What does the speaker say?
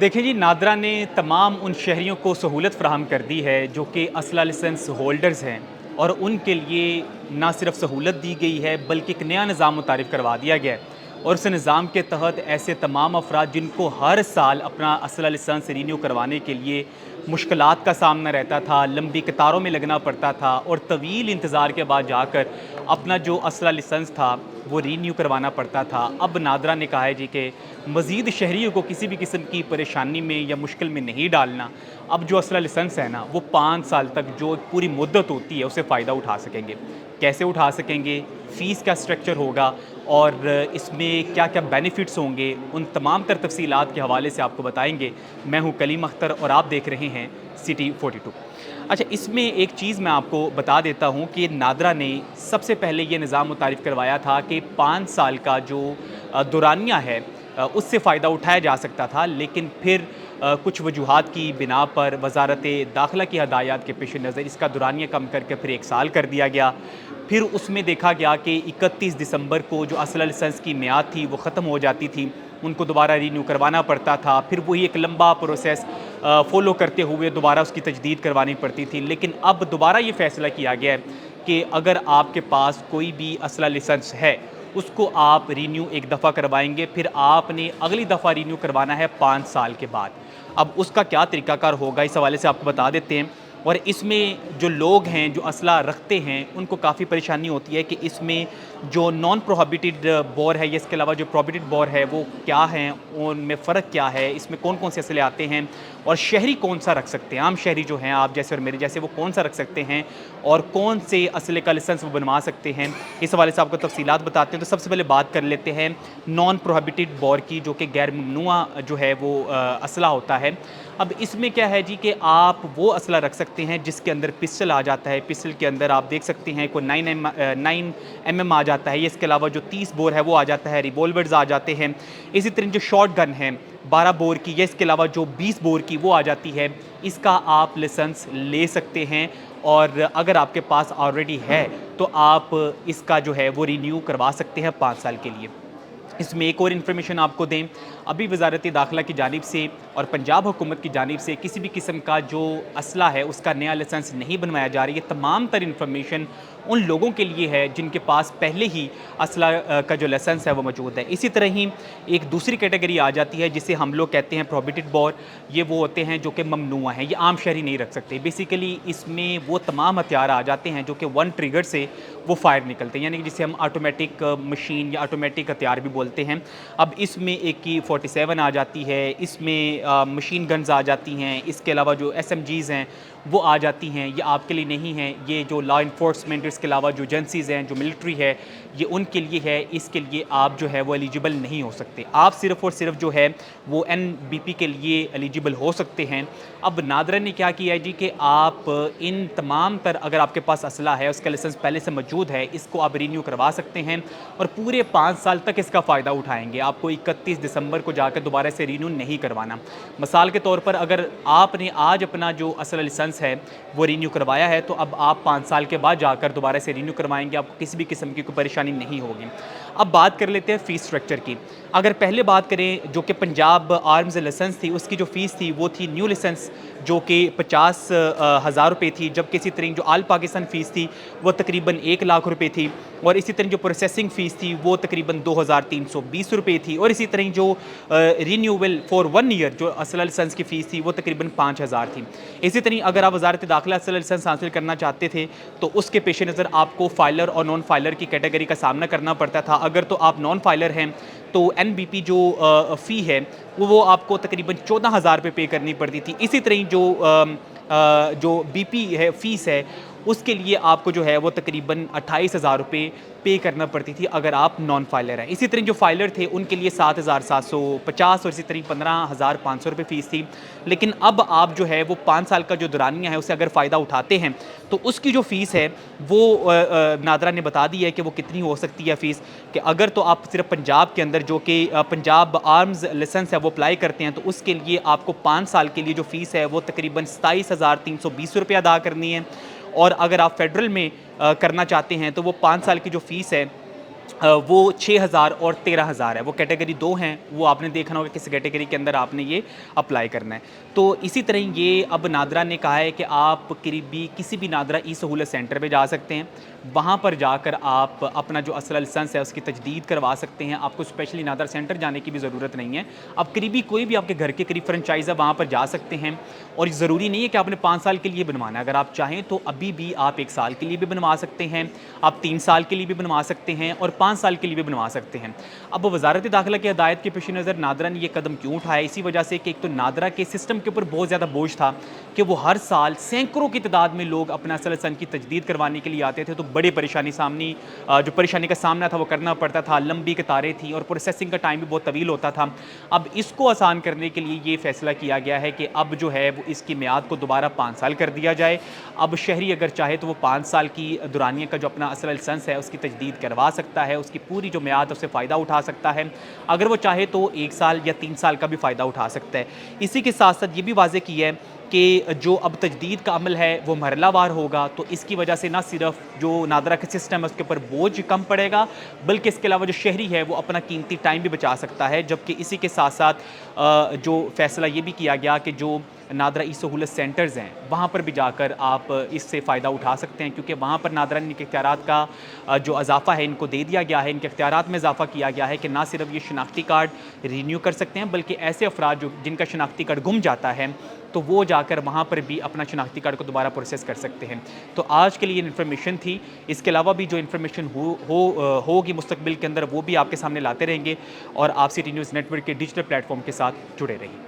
देखिए जी, नादरा ने तमाम उन शहरियों को सहूलत फ़राहम कर दी है जो कि असला लाइसेंस होल्डर्स हैं, और उनके लिए ना सिर्फ सहूलत दी गई है बल्कि एक नया निज़ाम मुतारिफ़ करवा दिया गया है। और उस निज़ाम के तहत ऐसे तमाम अफराद जिनको हर साल अपना असला लाइसेंस रीन्यू करवाने के लिए मुश्किलात का सामना रहता था, लंबी कतारों में लगना पड़ता था और तवील इंतज़ार के बाद जाकर अपना जो असला लाइसेंस था वो रीन्यू करवाना पड़ता था। अब नादरा ने कहा है जी कि मज़ीद शहरियों को किसी भी किस्म की परेशानी में या मुश्किल में नहीं डालना। अब जो असला लाइसेंस है ना, वो 5 साल तक जो एक पूरी मुद्दत होती है उससे फ़ायदा उठा सकेंगे। कैसे उठा सकेंगे, फ़ीस का स्ट्रक्चर होगा और इसमें क्या-क्या बेनिफिट्स होंगे, उन तमाम तर तफ़सीलात के हवाले से आपको बताएँगे। मैं हूँ कलीम अख्तर और आप देख रहे हैं सिटी 42। अच्छा, इसमें एक चीज़ मैं आपको बता देता हूँ कि नादरा ने सबसे पहले ये निज़ाम मुतारिफ़ करवाया था कि 5 साल का जो दौरानिया है उससे फ़ायदा उठाया जा सकता था, लेकिन फिर कुछ वजूहात की बिना पर वज़ारत दाखिला की हदायत के पेश नज़र इसका दौरानिया कम करके फिर 1 साल कर दिया गया। फिर उसमें देखा गया कि 31 दिसंबर को जो असला लाइसेंस की मियाद थी वो ख़त्म हो जाती थी, उनको दोबारा रीन्यू करवाना पड़ता था। फिर वही एक लंबा प्रोसेस फ़ॉलो करते हुए दोबारा उसकी तजदीद करवानी पड़ती थी। लेकिन अब दोबारा ये फ़ैसला किया गया है कि अगर आपके पास कोई भी असला लाइसेंस है, उसको आप रीन्यू एक दफ़ा करवाएँगे, फिर आपने अगली दफ़ा रीन्यू करवाना है 5 साल के बाद। अब उसका क्या तरीक़ाकार होगा, इस हवाले से आपको बता देते हैं। और इसमें जो लोग हैं, जो असला रखते हैं, उनको काफ़ी परेशानी होती है कि इसमें जो नॉन प्रोहिबिटेड बोर है या इसके अलावा जो प्रोहिबिटेड बोर है वो क्या हैं, उनमें फ़र्क क्या है, इसमें कौन-कौन से असले आते हैं और शहरी कौन-सा रख सकते हैं। आम शहरी जो हैं, आप जैसे और मेरे जैसे, वो कौन-सा रख सकते हैं और कौन से असले का लाइसेंस वो बनवा सकते हैं। इस हवाले से आपको तफ़सीलात बताते हैं। तो सबसे पहले बात कर लेते हैं नॉन प्रोहिबिटेड बोर की, जो कि गैर ममनुआ जो है वो असला होता है। अब इसमें क्या है जी कि आप वो असला रख सकते हैं जिसके अंदर पिस्टल आ जाता है। पिस्टल के अंदर आप देख सकते हैं कोई 9 mm आ जाता है। इसके अलावा जो 30 बोर है वो आ जाता है, रिवॉल्वर्स आ जाते हैं। इसी तरह जो शॉट गन है 12 बोर की, या इसके अलावा जो 20 बोर की वो आ जाती है। इसका आप लाइसेंस ले सकते हैं और अगर आपके पास ऑलरेडी है तो आप इसका जो है वो रिन्यू करवा सकते हैं 5 साल के लिए। इसमें एक और इन्फॉर्मेशन आपको दें, अभी वज़ारत दाखिला की जानिब से और पंजाब हुकूमत की जानिब से किसी भी किस्म का जो असला है उसका नया लाइसेंस नहीं बनवाया जा रही है। तमाम तर इन्फॉर्मेशन उन लोगों के लिए है जिनके पास पहले ही असला का जो लाइसेंस है वो मौजूद है। इसी तरह ही एक दूसरी कैटेगरी आ जाती है जिसे हम लोग कहते हैं प्रोहिबिटेड बोर। ये वो होते हैं जो कि ममनुआ हैं, ये आम शहरी नहीं रख सकते। बेसिकली इसमें वो तमाम हथियार आ जाते हैं जो कि वन ट्रिगर से वो फायर निकलते हैं, यानी कि जिसे हम ऑटोमेटिक मशीन या ऑटोमेटिक हथियार भी बोलते हैं। अब इसमें एक की 47 आ जाती है, इसमें मशीन गन्स आ जाती हैं, इसके अलावा जो SMGs हैं वो आ जाती हैं। ये आपके लिए नहीं हैं, ये जो लॉ इन्फोर्समेंट, इसके अलावा जो एजेंसीज़ हैं, जो मिलिट्री है, ये उनके लिए है। इसके लिए आप जो है वो एलिजिबल नहीं हो सकते। आप सिर्फ़ और सिर्फ जो है वो NBP के लिए एलिजिबल हो सकते हैं। अब नादरा ने क्या किया है जी कि आप इन तमाम तर, अगर आपके पास असला है, उसका लाइसेंस पहले से मौजूद है, इसको आप रीन्यू करवा सकते हैं और पूरे 5 साल तक इसका फ़ायदा उठाएँगे। आपको 31 दिसंबर को जाकर दोबारा से रीन्यू नहीं करवाना। मिसाल के तौर पर अगर आपने आज अपना जो असला लाइसेंस है वो रीन्यू करवाया है, तो अब आप 5 साल के बाद जाकर दोबारा से रीन्यू करवाएँगे, आपको किसी भी किस्म की कोई परेशानी नहीं होगी। अब बात कर लेते हैं फ़ीस स्ट्रक्चर की। अगर पहले बात करें जो कि पंजाब आर्म्स लाइसेंस थी, उसकी जो फ़ीस थी वो थी न्यू लाइसेंस जो कि 50,000 रुपये थी, जबकि इसी तरह जो आल पाकिस्तान फ़ीस थी वो तकरीबन 1 लाख रुपए थी और इसी तरह जो प्रोसेसिंग फ़ीस थी वो तकरीबन 2,320 रुपये थी और इसी तरह जो रिन्यूअल फॉर 1 ईयर जो असला लाइसेंस की फ़ीस थी वो तकरीबन 5,000 थी। इसी तरह अगर आप वज़ारत दाखिला असला लाइसेंस हासिल करना चाहते थे तो उसके पेश नज़र आपको फाइलर और नॉन फाइलर की कैटेगरी का सामना करना पड़ता था। अगर तो आप नॉन फाइलर हैं तो NBP जो फ़ी है वो आपको तकरीबन 14,000 रुपये पे करनी पड़ती थी। इसी तरह जो BP है, फ़ीस है, उसके लिए आपको जो है वो तकरीबन 28,000 रुपये पे करना पड़ती थी अगर आप नॉन फाइलर हैं। इसी तरह जो फाइलर थे उनके लिए 7,750 और इसी तरह 15,500 रुपये फ़ीस थी। लेकिन अब आप जो है वो 5 साल का जो दौरानिया है उसे अगर फ़ायदा उठाते हैं तो उसकी जो फ़ीस है वो नादरा ने बता दी है कि वो कितनी हो सकती है फ़ीस, कि अगर तो आप सिर्फ पंजाब के अंदर जो कि पंजाब आर्म्स लाइसेंस है वो अप्लाई करते हैं तो उसके लिए आपको 5 साल के लिए जो फ़ीस है वो तकरीबन 27,320 रुपये अदा करनी है। और अगर आप फेडरल में करना चाहते हैं तो वो 5 साल की जो फ़ीस है वो 6,000 और 13,000 है। वो कैटेगरी 2 हैं, वो आपने देखा होगा किस कैटेगरी के अंदर आपने ये अप्लाई करना है। तो इसी तरह ये अब नादरा ने कहा है कि आप करीबी किसी भी नादरा ई सहूलत सेंटर पे जा सकते हैं। वहाँ पर जाकर आप अपना जो असला लाइसेंस है उसकी तजदीद करवा सकते हैं। आपको स्पेशली नादरा सेंटर जाने की भी ज़रूरत नहीं है। आप करीबी कोई भी आपके घर के करीब फ्रेंचाइज़ है वहाँ पर जा सकते हैं, और ज़रूरी नहीं है कि आपने 5 साल के लिए बनवाना है। अगर आप चाहें तो अभी भी आप 1 साल के लिए भी बनवा सकते हैं, आप 3 साल के लिए भी बनवा सकते हैं और 5 साल के लिए भी बनवा सकते हैं। अब वज़ारत दाखिला की हदायत के पेश नज़र नादरा ने यह कदम क्यों उठाया? इसी वजह से कि एक तो नादरा के सिस्टम के ऊपर बहुत ज़्यादा बोझ था कि वो हर साल सैकड़ों की तादाद में लोग अपना असला लाइसेंस की तजदीद करवाने के लिए आते थे, तो बड़ी जो परेशानी का सामना था वो करना पड़ता था। लंबी कतारें थी और प्रोसेसिंग का टाइम भी बहुत तवील होता था। अब इसको आसान करने के लिए ये फैसला किया गया है कि अब जो है वो इसकी मियाद को दोबारा 5 साल कर दिया जाए। अब शहरी अगर चाहे तो वो 5 साल की दुरानिया का जो अपना असला लाइसेंस है उसकी तजदीद करवा सकता है, उसकी पूरी जो मियाद उससे फ़ायदा उठा सकता है। अगर वो चाहे तो 1 साल या 3 साल का भी फ़ायदा उठा सकता है। इसी के साथ साथ ये भी वाज़ेह किया है कि जो अब तजदीद का अमल है वो मरहलावार होगा, तो इसकी वजह से ना सिर्फ जो नादरा का सिस्टम है उसके ऊपर बोझ कम पड़ेगा, बल्कि इसके अलावा जो शहरी है वो अपना कीमती टाइम भी बचा सकता है। जबकि इसी के साथ साथ जो फ़ैसला ये भी किया गया कि जो नादरा ई सहूलत सेंटर्स हैं वहाँ पर भी जाकर आप इससे फ़ायदा उठा सकते हैं, क्योंकि वहाँ पर नादरा इनके इख्तियारात का जो इजाफ़ा है इनको दे दिया गया है। इनके इख्तियारात में इजाफ़ा किया गया है कि ना सिर्फ ये शनाख्ती कार्ड रीन्यू कर सकते हैं, बल्कि ऐसे अफराद जो जिनका शनाख्ती कार्ड गुम जाता है तो वो जाकर वहाँ पर भी अपना शनाख्ती कार्ड को दोबारा प्रोसेस कर सकते हैं। तो आज के लिए इन्फॉर्मेशन थी। इसके अलावा भी जो इन्फॉर्मेशन होगी मुस्तकबिल के अंदर वो भी आपके सामने लाते रहेंगे, और आप सिटी न्यूज़ नेटवर्क के डिजिटल प्लेटफॉर्म के साथ जुड़े रहिए।